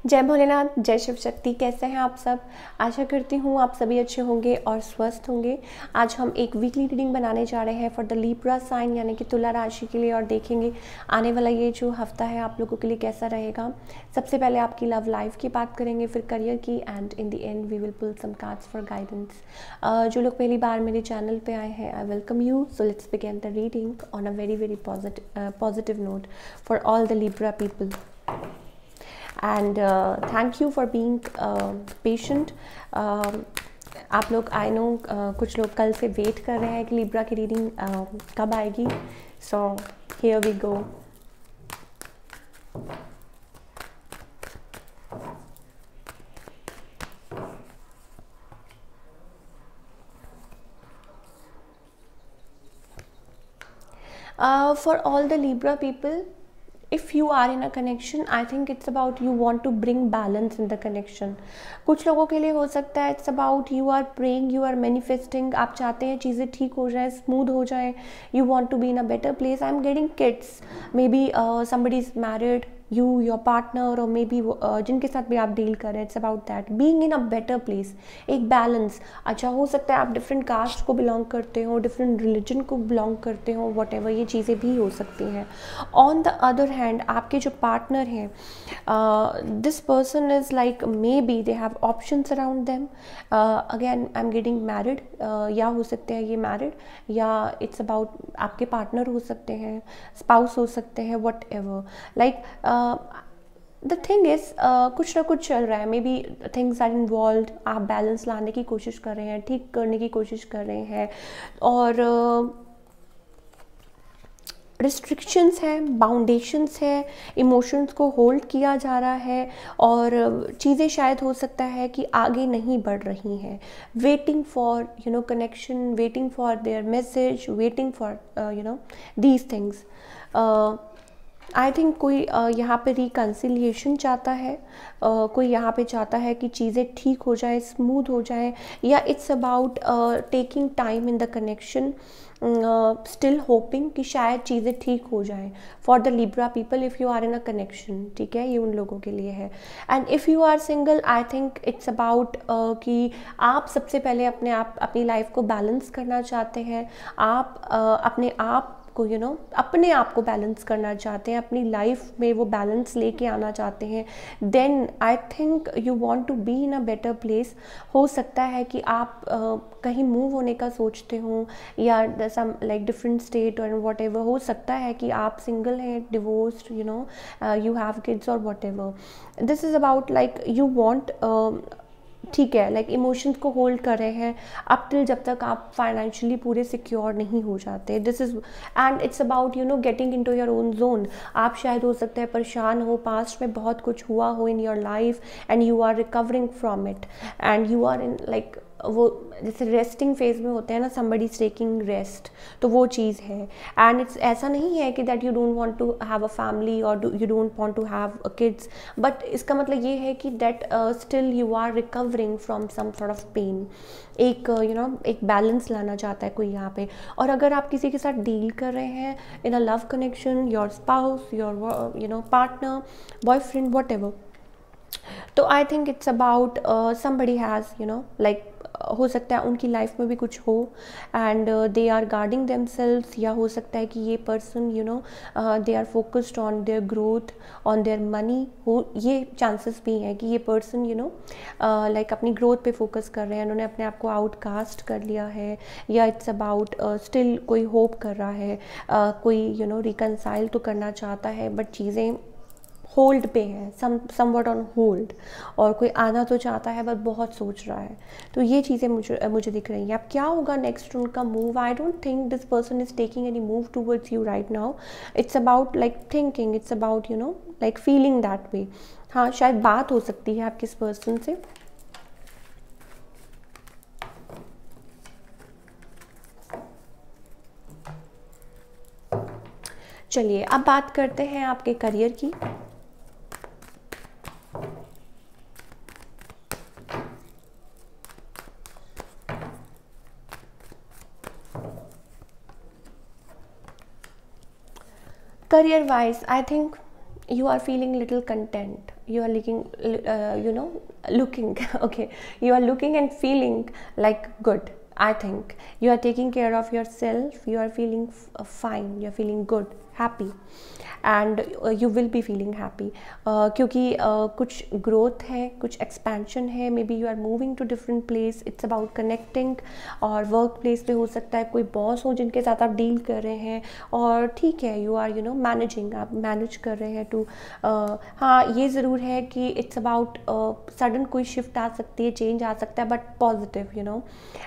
जय भोलेनाथ, जय शिव शक्ति। कैसे हैं आप सब? आशा करती हूँ आप सभी अच्छे होंगे और स्वस्थ होंगे। आज हम एक वीकली रीडिंग बनाने जा रहे हैं फॉर द लिब्रा साइन यानी कि तुला राशि के लिए, और देखेंगे आने वाला ये जो हफ्ता है आप लोगों के लिए कैसा रहेगा। सबसे पहले आपकी लव लाइफ की बात करेंगे, फिर करियर की, and in the end we will pull some cards for guidance. जो लोग पहली बार मेरे चैनल पे आए हैं, I welcome you. So let's begin the reading on a very very positive note for all the Libra people. And thank you for being patient. आप लोग आई नो कुछ लोग कल से वेट कर रहे हैं कि लिब्रा की रीडिंग कब आएगी। So here we go. For all the Libra people, if you are in a connection, I think it's about you want to bring balance in the connection. कुछ लोगों के लिए हो सकता है it's about you are praying, you are manifesting. आप चाहते हैं चीज़ें ठीक हो जाए, smooth हो जाए. You want to be in a better place. I'm getting kids. Maybe somebody is married. You, your partner, or maybe जिनके साथ भी आप डील कर रहे हैं, it's about that being in a better place, एक बैलेंस. अच्छा, हो सकता है आप डिफरेंट कास्ट को बिलोंग करते हो, डिफरेंट रिलीजन को बिलोंग करते हो, वट एवर, ये चीज़ें भी हो सकती हैं. ऑन द अदर हैंड, आपके जो पार्टनर हैं, this person is like may be they have options around them. Again I am getting married, या हो सकते हैं ये मैरिड, या इट्स अबाउट आपके पार्टनर हो सकते हैं, स्पाउस हो सकते हैं, whatever. Like the thing is कुछ ना कुछ चल रहा है. Maybe things are involve. आप बैलेंस लाने की कोशिश कर रहे हैं, ठीक करने की कोशिश कर रहे हैं, और रिस्ट्रिक्शंस हैं, बाउंडेशंस हैं, इमोशंस को होल्ड किया जा रहा है, और चीज़ें शायद हो सकता है कि आगे नहीं बढ़ रही हैं. Waiting for connection, waiting for their message, waiting for these things. I think कोई यहाँ पे रिकन्सिलिएशन चाहता है, कोई यहाँ पे चाहता है कि चीज़ें ठीक हो जाए, स्मूथ हो जाए, या it's about taking time in the connection, still hoping कि शायद चीज़ें ठीक हो जाएं. For the Libra people, if you are in a connection, ठीक है, ये उन लोगों के लिए है. And if you are single, I think it's about कि आप सबसे पहले अपनी लाइफ को बैलेंस करना चाहते हैं. आप अपने आप को अपने आप को बैलेंस करना चाहते हैं, अपनी लाइफ में वो बैलेंस लेके आना चाहते हैं. Then I think you want to be in a better place. हो सकता है कि आप कहीं मूव होने का सोचते हो, या सम लाइक डिफरेंट स्टेट और वॉट एवर. हो सकता है कि आप सिंगल हैं, डिवोर्स्ड, यू हैव किड्स और what ever. This is about like you want, ठीक है, लाइक इमोशंस को होल्ड कर रहे हैं अप टिल जब तक आप फाइनेंशियली पूरे सिक्योर नहीं हो जाते. This is and it's about getting into your own zone. आप शायद हो सकता है परेशान हो, पास्ट में बहुत कुछ हुआ हो in your life, and you are recovering from it, and you are in like वो जैसे रेस्टिंग फेज में होते हैं ना, समबडी इज टेकिंग रेस्ट, तो वो चीज़ है. एंड इट्स ऐसा नहीं है कि that you don't want to have a family और you don't want to have kids, but इसका मतलब ये है कि that still you are recovering from some sort of pain. एक एक बैलेंस लाना चाहता है कोई यहाँ पे. और अगर आप किसी के साथ डील कर रहे हैं in a love connection, your spouse, your partner, boyfriend, whatever, तो I think it's about somebody has like हो सकता है उनकी लाइफ में भी कुछ हो, and they are guarding themselves. या हो सकता है कि ये person they are focused on their growth, on their money. हो ये चांसेस भी हैं कि ये पर्सन लाइक अपनी ग्रोथ पे फोकस कर रहे हैं, उन्होंने अपने आप को आउटकास्ट कर लिया है, या इट्स अबाउट स्टिल कोई होप कर रहा है, कोई रिकनसाइल तो करना चाहता है, बट चीज़ें होल्ड पे है, समवट ऑन होल्ड, और कोई आना तो चाहता है बट बहुत सोच रहा है. तो ये चीज़ें मुझे दिख रही हैं. अब क्या होगा नेक्स्ट उनका move? I don't think this person is taking any move towards you right now. It's about like thinking, it's about like feeling that way. हाँ, शायद बात हो सकती है आपके इस पर्सन से. चलिए अब बात करते हैं आपके करियर की. Career wise, I think you are feeling little content. you are looking, looking, okay, you are looking and feeling like good. I think you are taking care of yourself, you are feeling fine, you are feeling good, happy, and you will be feeling happy, क्योंकि कुछ growth है, कुछ expansion है, maybe you are moving to different place, it's about connecting, और work place पे हो सकता है कोई बॉस हो जिनके साथ आप डील कर रहे हैं, और ठीक है यू आर मैनेजिंग, आप मैनेज कर रहे हैं टू, हाँ ये ज़रूर है कि इट्स अबाउट सडन कोई शिफ्ट आ सकती है, चेंज आ सकता है, but positive,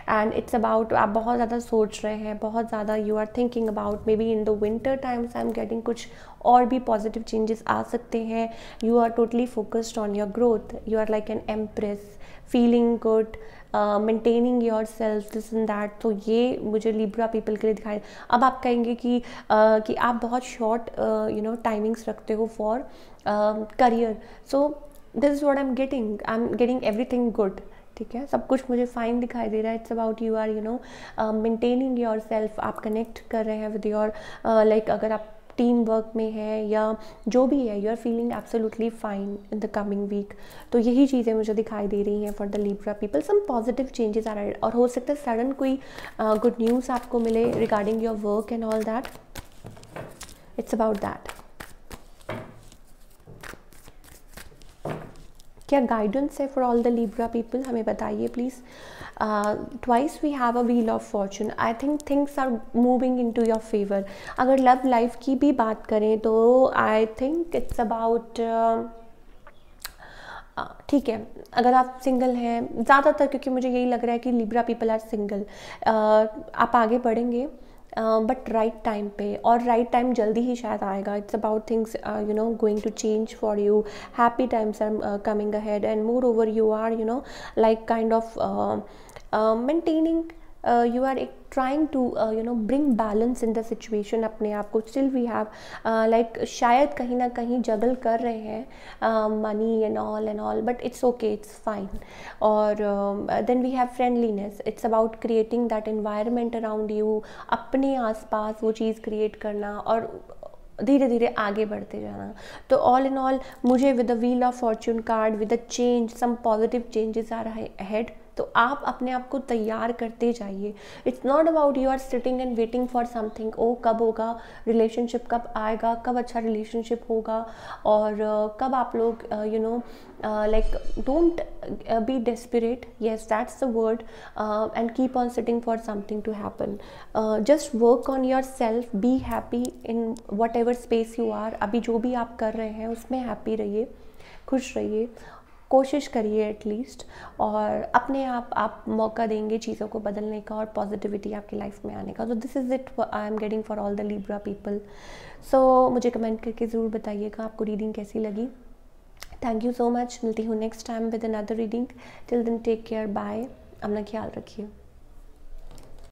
and it's about, आप बहुत ज़्यादा सोच रहे हैं, बहुत ज़्यादा you are thinking about, maybe in the winter times I am getting कुछ और भी पॉजिटिव चेंजेस आ सकते हैं. You are totally focused on your growth, you are like an empress, feeling good, maintaining yourself, this and that. तो ये मुझे Libra people के लिए दिखाई. अब आप कहेंगे कि आप बहुत शॉर्ट टाइमिंग्स रखते हो for career, so this is what I am getting everything good. ठीक है, सब कुछ मुझे फाइन दिखाई दे रहा है. It's about you are maintaining yourself, आप कनेक्ट कर रहे हैं विद योर, लाइक अगर आप टीम वर्क में है या जो भी है, you are feeling absolutely fine in the coming week. तो यही चीज़ें मुझे दिखाई दे रही हैं for the Libra people. Some positive changes are add, और हो सकता है सडन कोई गुड न्यूज़ आपको मिले regarding your work and all that. It's about that. क्या गाइडेंस है for all the Libra people, हमें बताइए please. Twice we have a wheel of fortune. I think things are moving in to your favour. अगर love life की भी बात करें तो आई थिंक इट्स अबाउट, ठीक है, अगर आप सिंगल हैं ज़्यादातर, क्योंकि मुझे यही लग रहा है कि लिब्रा पीपल आर सिंगल, आप आगे बढ़ेंगे बट राइट टाइम पे, और राइट टाइम जल्दी ही शायद आएगा. It's about things going to change for you. Happy times are coming ahead, and moreover you are like kind of maintaining, you are trying to bring balance in the situation. अपने आप को still we have like शायद कहीं ना कहीं जगल कर रहे हैं money and all, but it's okay, it's fine. और then we have friendliness. It's about creating that environment around you, अपने आसपास वो चीज़ create करना और धीरे धीरे आगे बढ़ते जाना. तो ऑल इन ऑल मुझे with the wheel of fortune card, with the change, some positive changes are ahead. तो आप अपने आप को तैयार करते जाइए. It's not about you are sitting and waiting for something, ओ कब होगा रिलेशनशिप, कब आएगा, कब अच्छा रिलेशनशिप होगा, और कब आप लोग like don't be desperate, yes that's the word, and keep on sitting for something to happen. Just work on yourself, be happy in whatever space you are. अभी जो भी आप कर रहे हैं उसमें हैप्पी रहिए, खुश रहिए, कोशिश करिए एटलीस्ट, और अपने आप मौका देंगे चीज़ों को बदलने का और पॉजिटिविटी आपकी लाइफ में आने का. तो this is it I am getting for all the Libra people. So मुझे कमेंट करके ज़रूर बताइएगा आपको रीडिंग कैसी लगी. Thank you so much. मिलती हूँ next time with another reading. Till then take care, bye. अपना ख्याल रखिए.